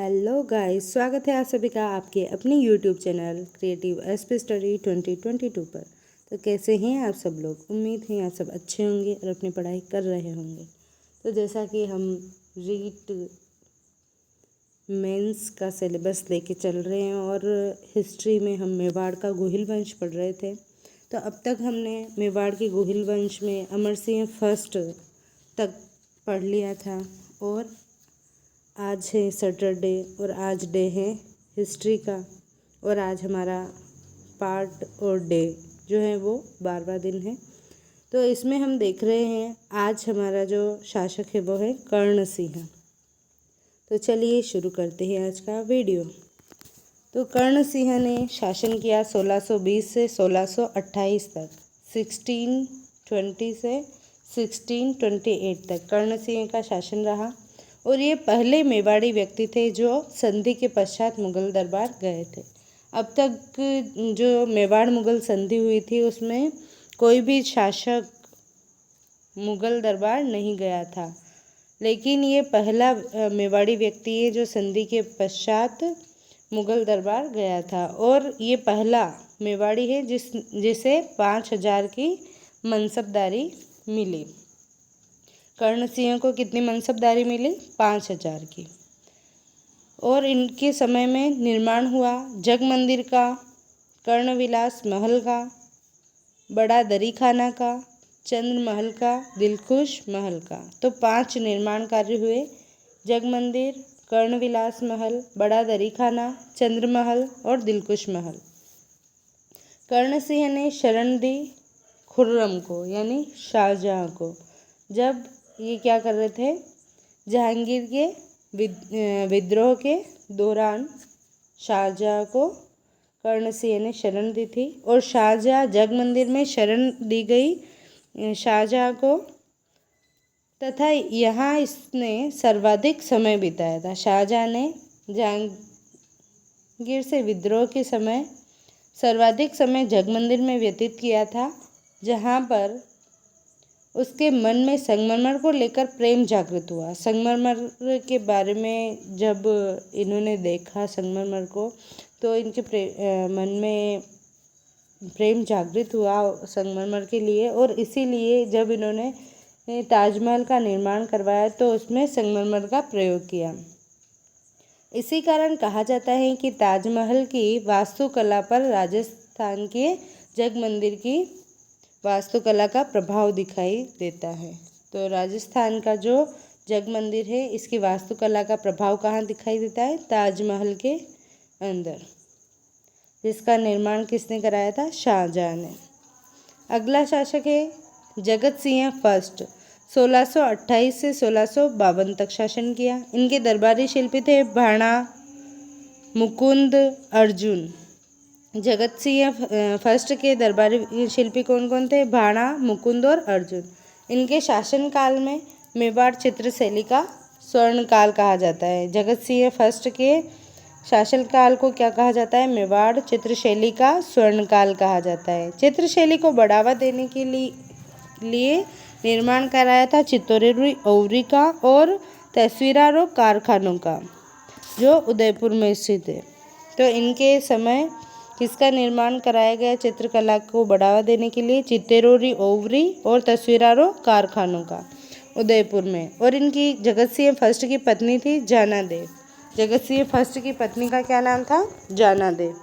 Hello guys, स्वागत है आप सभी का आपके अपने YouTube channel creative SP study 2022 पर। तो कैसे हैं आप सब लोग? उम्मीद है आप सब अच्छे होंगे और अपनी पढ़ाई कर रहे होंगे। तो जैसा कि हम रीट मेंस का सिलेबस लेके चल रहे हैं और हिस्ट्री में हम मेवाड़ का गोहिल वंश पढ़ रहे थे। तो अब तक हमने मेवाड़ के गोहिल वंश में अमर सिंह फर्स्ट तक पढ़ लिया था और आज है सैटरडे और आज डे है हिस्ट्री का। और आज हमारा पार्ट और डे जो है वो 12वां दिन है। तो इसमें हम देख रहे हैं आज हमारा जो शासक है वो है कर्ण सिंह। तो चलिए शुरू करते हैं आज का वीडियो। तो कर्ण सिंह ने शासन किया 1620 से 1628 तक, 1620 से 1628 तक कर्ण सिंह का शासन रहा। और ये पहले मेवाड़ी व्यक्ति थे जो संधि के पश्चात मुगल दरबार गए थे। अब तक जो मेवाड़ मुगल संधि हुई थी उसमें कोई भी शासक मुगल दरबार नहीं गया था, लेकिन ये पहला मेवाड़ी व्यक्ति है जो संधि के पश्चात मुगल दरबार गया था। और ये पहला मेवाड़ी है जिसे 5000 की मनसबदारी मिली। कर्ण सिंह को कितनी मनसबदारी मिली? 5000 की। और इनके समय में निर्माण हुआ जग मंदिर का, कर्णविलास महल का, बड़ा दरी खाना का, चंद्र महल का, दिलखुश महल का। तो 5 निर्माण कार्य हुए: जग मंदिर, कर्णविलास महल, बड़ा दरी खाना, चंद्र महल और दिलखुश महल। कर्ण सिंह ने शरण दी खुर्रम को यानी शाहजहाँ को। जब ये क्या कर रहे थे, जहांगीर के विद्रोह के दौरान शाहजहाँ को कर्ण सिंह ने शरण दी थी। और शाहजहाँ जग मंदिर में शरण दी गई शाहजहाँ को, तथा यहाँ इसने सर्वाधिक समय बिताया था। शाहजहाँ ने जहांगीर से विद्रोह के समय सर्वाधिक समय जग मंदिर में व्यतीत किया था, जहाँ पर उसके मन में संगमरमर को लेकर प्रेम जागृत हुआ। संगमरमर के बारे में जब इन्होंने देखा संगमरमर को, तो इनके मन में प्रेम जागृत हुआ संगमरमर के लिए। और इसीलिए जब इन्होंने ताजमहल का निर्माण करवाया तो उसमें संगमरमर का प्रयोग किया। इसी कारण कहा जाता है कि ताजमहल की वास्तुकला पर राजस्थान के जग मंदिर की वास्तुकला का प्रभाव दिखाई देता है। तो राजस्थान का जो जग मंदिर है इसकी वास्तुकला का प्रभाव कहाँ दिखाई देता है? ताजमहल के अंदर, जिसका निर्माण किसने कराया था? शाहजहाँ ने। अगला शासक है जगत सिंह फर्स्ट। 1628 से 1652 तक शासन किया। इनके दरबारी शिल्पी थे भाणा, मुकुंद, अर्जुन। जगत सिंह फर्स्ट के दरबारी शिल्पी कौन कौन थे? भाणा, मुकुंद और अर्जुन। इनके शासनकाल में मेवाड़ चित्रशैली का स्वर्णकाल कहा जाता है। जगत सिंह फर्स्ट के शासनकाल को क्या कहा जाता है? मेवाड़ चित्रशैली का स्वर्णकाल कहा जाता है। चित्रशैली को बढ़ावा देने के लिए निर्माण कराया था चित्तौरी औवरी का और तस्वीरारों कारखानों का, जो उदयपुर में स्थित है। तो इनके समय किसका निर्माण कराया गया चित्रकला को बढ़ावा देने के लिए? चित्तौरी औवरी और तस्वीरारों कारखानों का, उदयपुर में। और इनकी जगत सिंह फर्स्ट की पत्नी थी जाना देव। जगत सिंह फर्स्ट की पत्नी का क्या नाम था? जाना देव।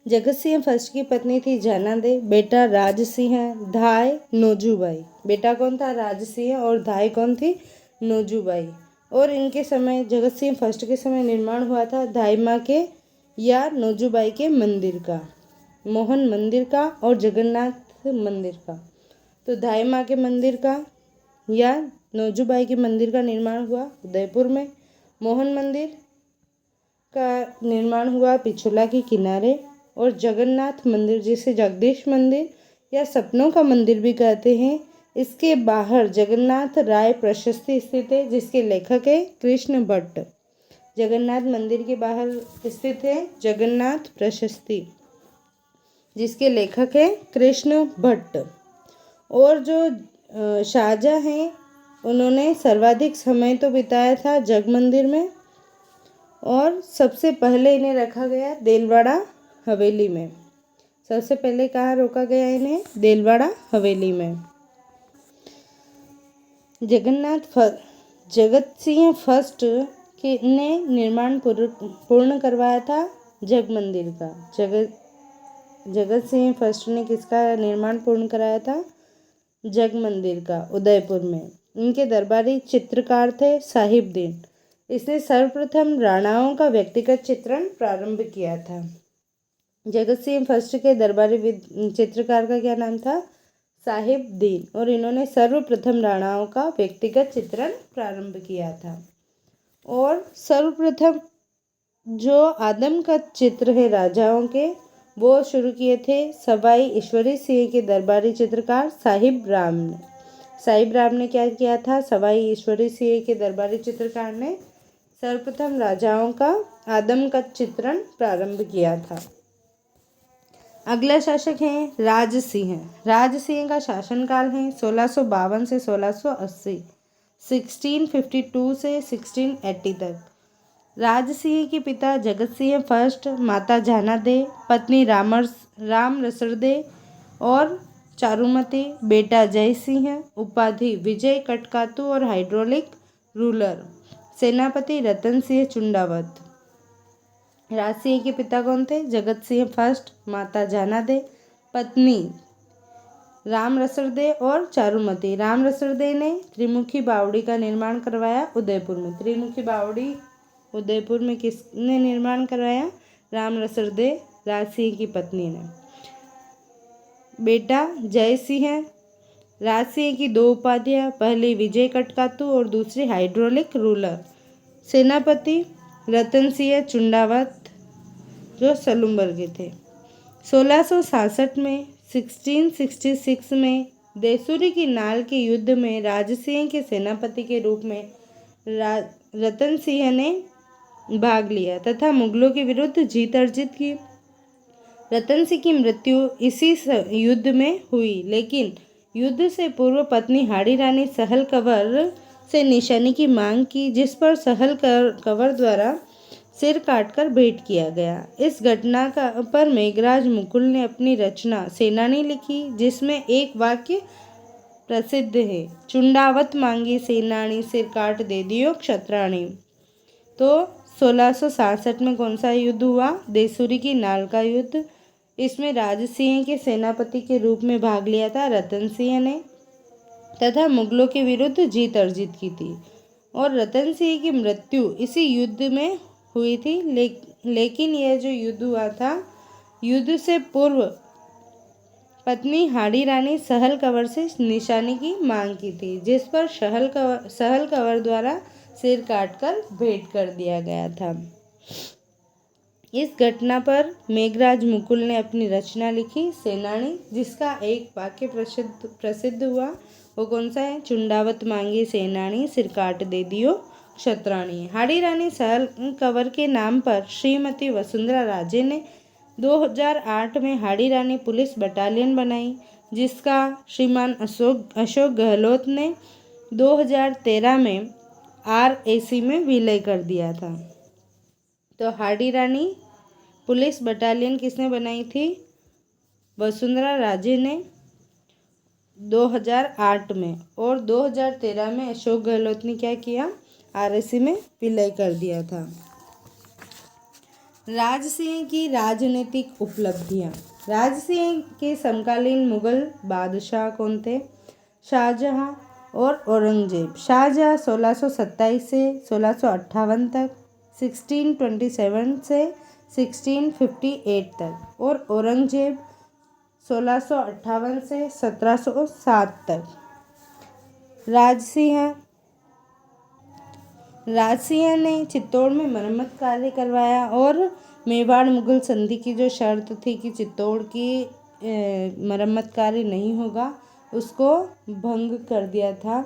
जगत सिंह फर्स्ट की पत्नी थी जाना देव। बेटा राज सिंह, धाय नोजूबाई। बेटा कौन था? राज सिंह और धाय कौन थी? नोजूबाई। और इनके समय जगत सिंह फर्स्ट के समय निर्माण हुआ था धाई माँ के या नोजूबाई के मंदिर का, मोहन मंदिर का और जगन्नाथ मंदिर का। तो धाई माँ के मंदिर का या नोजूबाई के मंदिर का निर्माण हुआ उदयपुर में। मोहन मंदिर का निर्माण हुआ पिछोला के किनारे। और जगन्नाथ मंदिर, जिसे जगदीश मंदिर या सपनों का मंदिर भी कहते हैं, इसके बाहर जगन्नाथ राय प्रशस्ति स्थित है, जिसके लेखक है कृष्ण भट्ट। जगन्नाथ मंदिर के बाहर स्थित है जगन्नाथ प्रशस्ति, जिसके लेखक है कृष्ण भट्ट। और जो शाहजहाँ हैं उन्होंने सर्वाधिक समय तो बिताया था जगमंदिर में, और सबसे पहले इन्हें रखा गया देलवाड़ा हवेली में। सबसे पहले कहाँ रोका गया इन्हें? देलवाड़ा हवेली में। जगत सिंह फर्स्ट के ने निर्माण पूर्ण करवाया था जगमंदिर का। जगत सिंह फर्स्ट ने किसका निर्माण पूर्ण कराया था? जगमंदिर का, उदयपुर में। इनके दरबारी चित्रकार थे साहिबदीन। इसने सर्वप्रथम राणाओं का व्यक्तिगत चित्रण प्रारंभ किया था। जगत सिंह फर्स्ट के दरबारी चित्रकार का क्या नाम था? साहिबदीन। और इन्होंने सर्वप्रथम राणाओं का व्यक्तिगत चित्रण प्रारंभ किया था। और सर्वप्रथम जो आदमकद चित्र है राजाओं के, वो शुरू किए थे सवाई ईश्वरी सिंह के दरबारी चित्रकार साहिब राम ने। साहिब राम ने क्या किया था? सवाई ईश्वरी सिंह के दरबारी चित्रकार ने सर्वप्रथम राजाओं का आदमकद चित्रण प्रारंभ किया था। अगला शासक है राजसिंह। राजसिंह का शासनकाल है 1652 से 1680, 1652 से 1680 तक। राजसिंह के पिता जगत सिंह फर्स्ट, माता जाना दे, पत्नी राम रसरदे और चारुमती, बेटा जय सिंह, उपाधि विजय कटकातु और हाइड्रोलिक रूलर, सेनापति रतन सिंह चुंडावत। राजसिंह के पिता कौन थे? जगत सिंह फर्स्ट, माता जाना दे, पत्नी राम रसरदे और चारुमती। राम रसरदे ने त्रिमुखी बावड़ी का निर्माण करवाया उदयपुर में। त्रिमुखी बावड़ी उदयपुर में किसने निर्माण करवाया? राम रसरदे, राजसिंह की पत्नी ने। बेटा जय सिंह। राजसिंह की दो उपाधियां, पहली विजय कटकातु और दूसरी हाइड्रोलिक रूलर। सेनापति रतन सिंह चुंडावत जो सलूम्बर के थे। 1667 में 1666 में देसूरी की नाल के युद्ध में राजसिंह के सेनापति के रूप में रतन सिंह ने भाग लिया तथा मुगलों के विरुद्ध जीत अर्जित की। रतन सिंह की मृत्यु इसी युद्ध में हुई, लेकिन युद्ध से पूर्व पत्नी हाड़ी रानी सहल कंवर से निशानी की मांग की, जिस पर सहल कंवर द्वारा सिर काटकर भेंट किया गया। इस घटना पर मेघराज मुकुल ने अपनी रचना सेनानी लिखी, जिसमें एक वाक्य प्रसिद्ध है, चुंडावत मांगी सेनानी, सिर काट दे दियो क्षत्राणी। तो 1667 में कौन सा युद्ध हुआ? देसूरी की नाल का युद्ध। इसमें राजसिंह के सेनापति के रूप में भाग लिया था रतन सिंह ने तथा मुगलों के विरुद्ध जीत अर्जित की थी। और रतन सिंह की मृत्यु इसी युद्ध में हुई थी, लेकिन यह जो युद्ध हुआ था, युद्ध से पूर्व पत्नी हाड़ी रानी सहल कंवर से निशानी की मांग की थी, जिस पर सहल कंवर द्वारा सिर काटकर भेंट कर दिया गया था। इस घटना पर मेघराज मुकुल ने अपनी रचना लिखी सेनानी, जिसका एक वाक्य प्रसिद्ध हुआ। वो कौन सा है? चुंडावत मांगी सेनानी, सिर काट दे दियो क्षत्राणी। हाड़ी रानी सहल कंवर के नाम पर श्रीमती वसुंधरा राजे ने 2008 में हाड़ी रानी पुलिस बटालियन बनाई, जिसका श्रीमान अशोक गहलोत ने 2013 में RAC में विलय कर दिया था। तो हाड़ी रानी पुलिस बटालियन किसने बनाई थी? वसुंधरा राजे ने 2008 में, और 2013 में अशोक गहलोत ने क्या किया? RAC में विलय कर दिया था। राजसिंह की राजनीतिक उपलब्धियां। राजसिंह के समकालीन मुगल बादशाह कौन थे? शाहजहां और औरंगजेब। शाहजहां 1627 से 1658 तक, 1627 से 1658 तक, और औरंगजेब 1658 से 1707 तक। राजसिंह ने चित्तौड़ में मरम्मत कार्य करवाया और मेवाड़ मुगल संधि की जो शर्त थी कि चित्तौड़ की मरम्मत कार्य नहीं होगा, उसको भंग कर दिया था।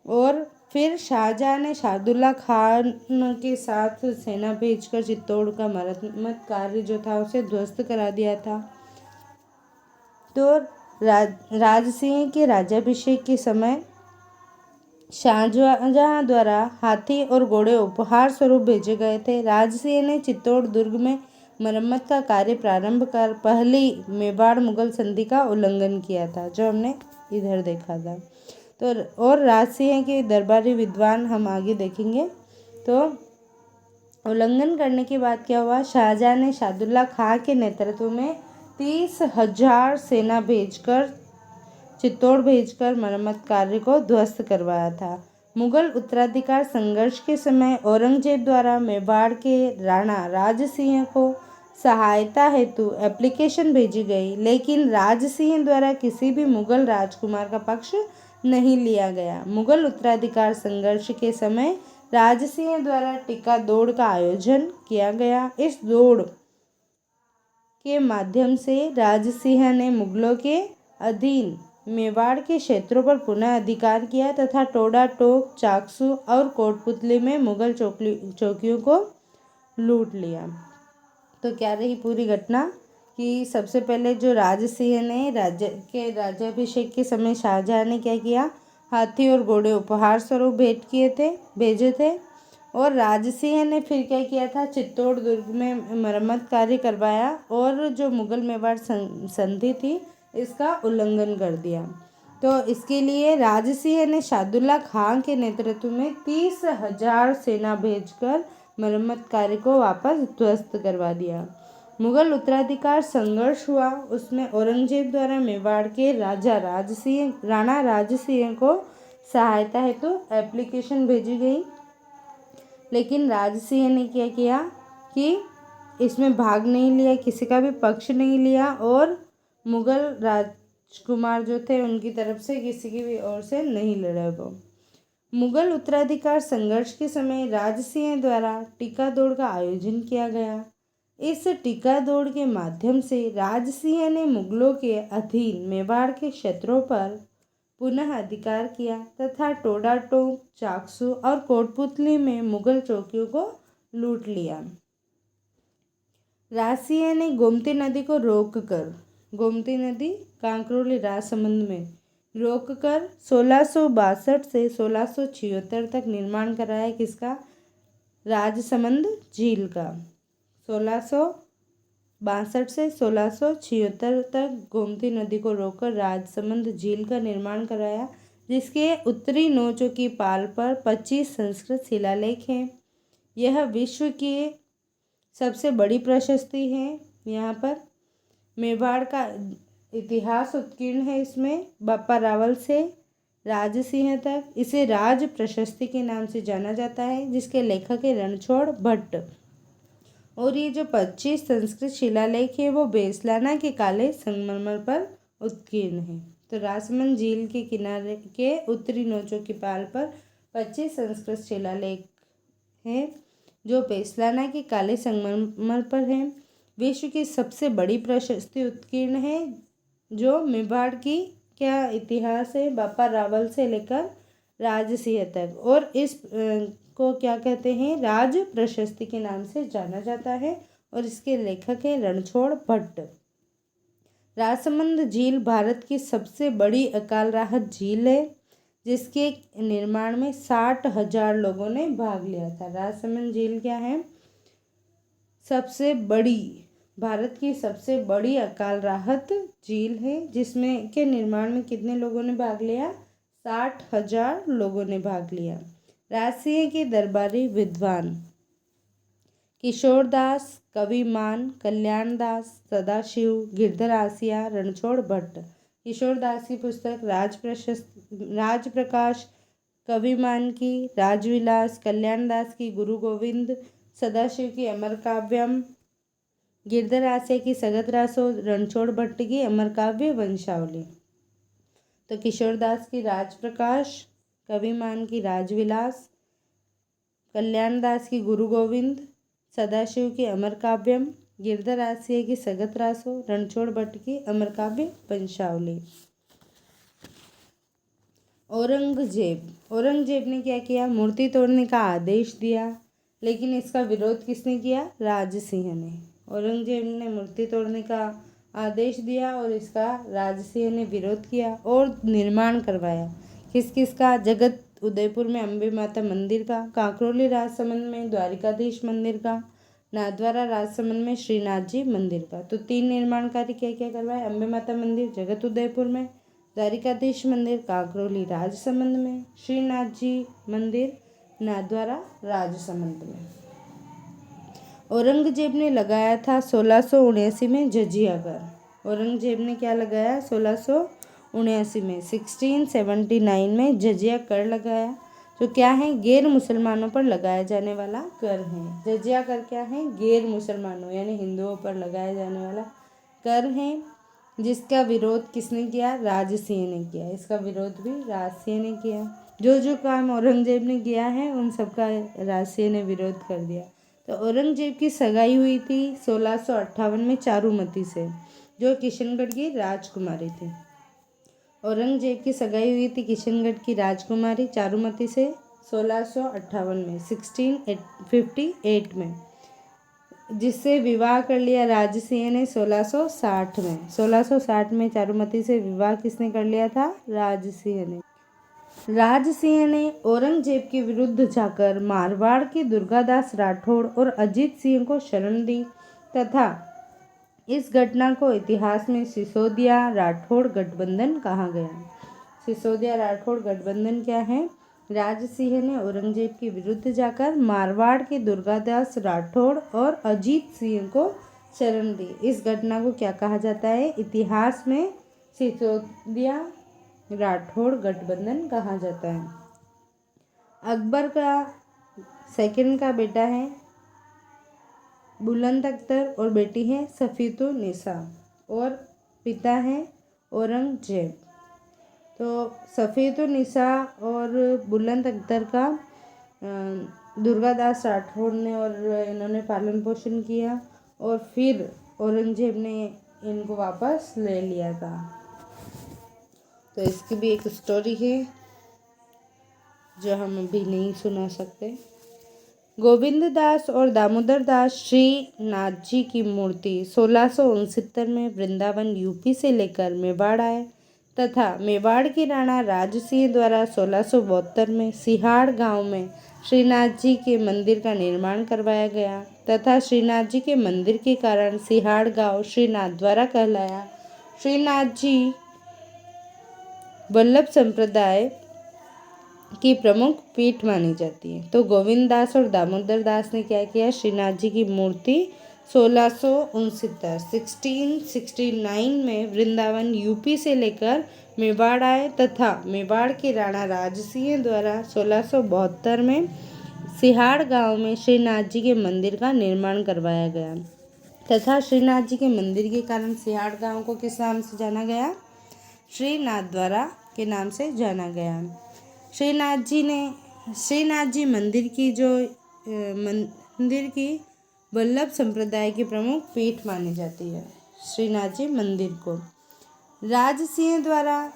और फिर शाहजहां ने शाहदुल्ला खान के साथ सेना भेजकर चित्तौड़ का मरम्मत कार्य जो था उसे ध्वस्त करा दिया था। तो राजसिंह के राज्याभिषेक के समय शाहजहां द्वारा हाथी और घोड़े उपहार स्वरूप भेजे गए थे। राजसिंह ने चित्तौड़ दुर्ग में मरम्मत का कार्य प्रारंभ कर पहली मेवाड़ मुगल संधि का उल्लंघन किया था, जो हमने इधर देखा था। तो और राजसिंह के दरबारी विद्वान हम आगे देखेंगे। तो उल्लंघन करने के बाद क्या हुआ, शाहजहां ने शादुल्ला खां के नेतृत्व में 30,000 सेना भेजकर चित्तौड़ भेजकर मरम्मत कार्य को ध्वस्त करवाया था। मुगल उत्तराधिकार संघर्ष के समय औरंगजेब द्वारा मेवाड़ के राणा राजसिंह को सहायता हेतु एप्लीकेशन भेजी गई, लेकिन राजसिंह द्वारा किसी भी मुगल राजकुमार का पक्ष नहीं लिया गया। मुगल उत्तराधिकार संघर्ष के समय राजसिंह द्वारा टीका दौड़ का आयोजन किया गया। इस दौड़ के माध्यम से राजसिंह ने मुगलों के अधीन मेवाड़ के क्षेत्रों पर पुनः अधिकार किया तथा टोडा टोक, चाकसू और कोटपुतली में मुगल चौकियों को लूट लिया। तो क्या रही पूरी घटना कि सबसे पहले जो राजसिंह ने राज्याभिषेक के समय शाहजहां ने क्या किया, हाथी और घोड़े उपहार स्वरूप भेजे थे। और राजसिंह ने फिर क्या किया था, चित्तौड़ दुर्ग में मरम्मत कार्य करवाया और जो मुगल मेवाड़ संधि थी इसका उल्लंघन कर दिया। तो इसके लिए राजसिंह ने शादुल्ला खां के नेतृत्व में 30,000 सेना भेजकर मरम्मत कार्य को वापस ध्वस्त करवा दिया। मुगल उत्तराधिकार संघर्ष हुआ, उसमें औरंगजेब द्वारा मेवाड़ के राणा राजसिंह को सहायता हेतु एप्लीकेशन भेजी गई, लेकिन राजसिंह ने क्या किया कि इसमें भाग नहीं लिया, किसी का भी पक्ष नहीं लिया और मुगल राजकुमार जो थे उनकी तरफ से किसी की भी ओर से नहीं लड़े। वो मुगल उत्तराधिकार संघर्ष के समय राजसिंह द्वारा टीका दौड़ का आयोजन किया गया। इस टीका दौड़ के माध्यम से राजसिंह ने मुगलों के अधीन मेवाड़ के क्षेत्रों पर पुनः अधिकार किया तथा टोडा टोक, चाकसू और कोटपुतली में मुगल चौकियों को लूट लिया। राजसिंह ने गोमती नदी को रोककर, गोमती नदी कांकरोली राजसमंद में रोककर 1662 से 1676 तक निर्माण कराया। किसका? राजसमंद झील का। 1662 से 1676 तक गोमती नदी को रोककर राजसमंद झील का निर्माण कराया, जिसके उत्तरी नोचों की पाल पर 25 संस्कृत शिलालेख हैं। यह विश्व की सबसे बड़ी प्रशस्ति है। यहाँ पर मेवाड़ का इतिहास उत्कीर्ण है, इसमें बप्पा रावल से राजसिंह तक। इसे राज प्रशस्ति के नाम से जाना जाता है, जिसके लेखक है रणछोड़ भट्ट। और ये जो 25 संस्कृत शिलालेख है वो बेसलाना के काले संगमरमर पर उत्कीर्ण है। तो राजसमंद झील के किनारे के उत्तरी नोचों की पाल पर 25 संस्कृत शिलालेख हैं जो बेसलाना के काले संगमरमर पर हैं। विश्व की सबसे बड़ी प्रशस्ति उत्कीर्ण है जो मेवाड़ की क्या इतिहास है, बप्पा रावल से लेकर राजसिंह तक, और इस को क्या कहते हैं, राज प्रशस्ति के नाम से जाना जाता है और इसके लेखक हैं रणछोड़ भट्ट। राजसमंद झील भारत की सबसे बड़ी अकाल राहत झील है, जिसके निर्माण में 60,000 लोगों ने भाग लिया था। राजसमंद झील क्या है? सबसे बड़ी, भारत की सबसे बड़ी अकाल राहत झील है, जिसमें के निर्माण में कितने लोगों ने भाग लिया? 60,000 लोगों ने भाग लिया। राजसिंह के दरबारी विद्वान किशोरदास, कविमान, कल्याणदास, सदाशिव, गिरधर आसिया, रणछोड़ भट्ट। किशोरदास की पुस्तक राज प्रकाश, कविमान की राजविलास, कल्याणदास की गुरु गोविंद, सदाशिव की अमर काव्यम, गिरधर आसिया की सगत रासो, रणछोड़ भट्ट की अमर काव्य वंशावली। तो किशोरदास की राज प्रकाश, कविमान की राजविलास, कल्याणदास की गुरु गोविंद, सदाशिव की अमर काव्यम, गिरधर आसिया की सगत रासो, रणछोड़ भट्ट की अमर काव्य वंशावली। औरंगजेब ने क्या किया? मूर्ति तोड़ने का आदेश दिया, लेकिन इसका विरोध किसने किया? राजसिंह ने। औरंगजेब ने मूर्ति तोड़ने का आदेश दिया और इसका राजसिंह ने विरोध किया और निर्माण करवाया। किस किस का? जगत उदयपुर में अम्बे माता मंदिर का, कांकरोली राजसमंद में द्वारिकाधीश मंदिर का, नाथद्वारा राजसमंद में श्रीनाथ जी मंदिर का। तो 3 निर्माण कार्य क्या क्या करवाए? अम्बे माता मंदिर जगत उदयपुर में, द्वारिकाधीश मंदिर कांकरोली राजसमंद में, श्रीनाथ जी मंदिर नाथद्वारा राजसमंद में। औरंगजेब ने लगाया था 1679 में जजिया कर। औरंगजेब ने क्या लगाया? 1679 में 1679 में जजिया कर लगाया, जो क्या है? गैर मुसलमानों पर लगाया जाने वाला कर है। जजिया कर क्या है? गैर मुसलमानों यानी हिंदुओं पर लगाया जाने वाला कर है, जिसका विरोध किसने किया? राजसिंह ने किया। इसका विरोध भी राजसिंह ने किया। जो जो काम औरंगजेब ने किया है उन सबका राजसिंह ने विरोध कर दिया। तो औरंगजेब की सगाई हुई थी 1658 में चारुमती से, जो किशनगढ़ की राजकुमारी थी। औरंगजेब की सगाई हुई थी किशनगढ़ की राजकुमारी चारुमती से 1658 में 1658 में, जिससे विवाह कर लिया राजसिंह ने 1660 में। 1660 में चारुमती से विवाह किसने कर लिया था? राजसिंह ने। राजसिंह ने औरंगजेब के विरुद्ध जाकर मारवाड़ के दुर्गादास राठौड़ और अजीत सिंह को शरण दी तथा इस घटना को इतिहास में सिसोदिया राठौड़ गठबंधन कहा गया। सिसोदिया राठौड़ गठबंधन क्या है? राजसिंह ने औरंगजेब के विरुद्ध जाकर मारवाड़ के दुर्गादास राठौड़ और अजीत सिंह को शरण दी। इस घटना को क्या कहा जाता है? इतिहास में सिसोदिया राठौड़ गठबंधन कहा जाता है। अकबर का सेकंड का बेटा है बुलंद अख्तर और बेटी है सफ़ीतुन्निसा और पिता है औरंगजेब। तो सफ़ीतुन्निसा और बुलंद अख्तर का दुर्गादास राठौड़ ने और इन्होंने पालन पोषण किया और फिर औरंगजेब ने इनको वापस ले लिया था। तो इसकी भी एक स्टोरी है जो हम अभी नहीं सुना सकते। गोविंद दास और दामोदर दास श्रीनाथ जी की मूर्ति 1669 में वृंदावन यूपी से लेकर मेवाड़ आए तथा मेवाड़ के राणा राजसिंह द्वारा 1672 में सिहाड़ गांव में श्रीनाथ जी के मंदिर का निर्माण करवाया गया तथा श्रीनाथ जी के मंदिर के कारण सिहाड़ गांव श्रीनाथ द्वारा कहलाया। श्रीनाथ जी वल्लभ संप्रदाय की प्रमुख पीठ मानी जाती है। तो गोविंद दास और दामोदर दास ने क्या किया? श्रीनाथ जी की मूर्ति 1669 में वृंदावन यूपी से लेकर मेवाड़ आए तथा मेवाड़ के राणा राजसिंह द्वारा 1672 में सिहाड़ गांव में श्रीनाथ जी के मंदिर का निर्माण करवाया गया तथा श्रीनाथ जी के मंदिर के कारण सिहाड़ गांव को किस नाम से जाना गया? श्रीनाथ द्वारा के नाम से जाना गया। श्रीनाथ जी मंदिर की वल्लभ संप्रदाय की प्रमुख पीठ मानी जाती है। श्रीनाथ जी मंदिर को राजसिंह द्वारा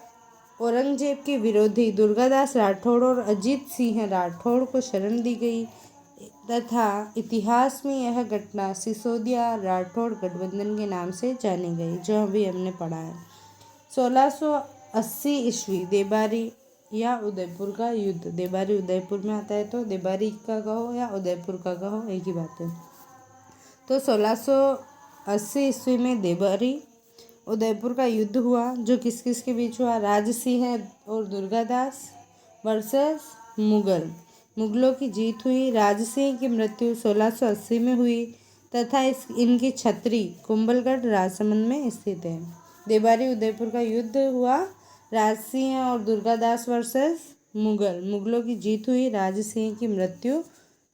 औरंगजेब के विरोधी दुर्गादास राठौड़ और अजीत सिंह राठौड़ को शरण दी गई तथा इतिहास में यह घटना सिसोदिया राठौड़ गठबंधन के नाम से जानी गई, जो अभी हमने पढ़ा है। 1680 ईस्वी देबारी या उदयपुर का युद्ध। देबारी उदयपुर में आता है तो देबारी का कहो या उदयपुर का कहो एक ही बात है। तो 1680 ईस्वी में देबारी उदयपुर का युद्ध हुआ, जो किस किस के बीच हुआ? राजसिंह और दुर्गादास वर्सेस मुगलों की जीत हुई। राजसिंह की मृत्यु 1680 में हुई तथा इनकी छतरी कुंभलगढ़ राजसमंद में स्थित है। देबारी उदयपुर का युद्ध हुआ, राजसिंह और दुर्गादास वर्सेस मुगलों की जीत हुई। राजसिंह की मृत्यु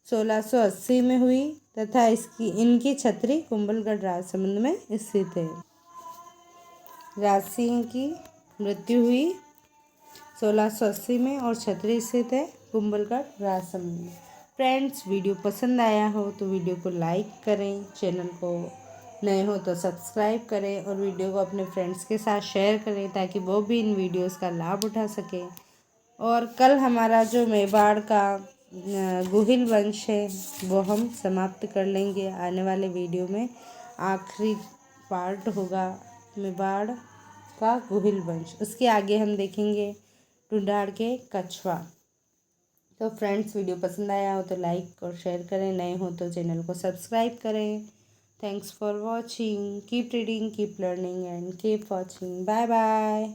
1680 में हुई तथा इनकी छतरी कुंभलगढ़ राजसमंद में स्थित है। राजसिंह की मृत्यु हुई 1680 में और छतरी स्थित है कुंभलगढ़ राजसमंद में। फ्रेंड्स, वीडियो पसंद आया हो तो वीडियो को लाइक करें, चैनल को नए हो तो सब्सक्राइब करें और वीडियो को अपने फ्रेंड्स के साथ शेयर करें ताकि वो भी इन वीडियोस का लाभ उठा सकें। और कल हमारा जो मेवाड़ का गोहिल वंश है वो हम समाप्त कर लेंगे। आने वाले वीडियो में आखिरी पार्ट होगा मेवाड़ का गोहिल वंश। उसके आगे हम देखेंगे ढूंढाड़ के कछवा। तो फ्रेंड्स, वीडियो पसंद आया हो तो लाइक और शेयर करें, नए हो तो चैनल को सब्सक्राइब करें। Thanks for watching, keep reading, keep learning and keep watching. Bye bye.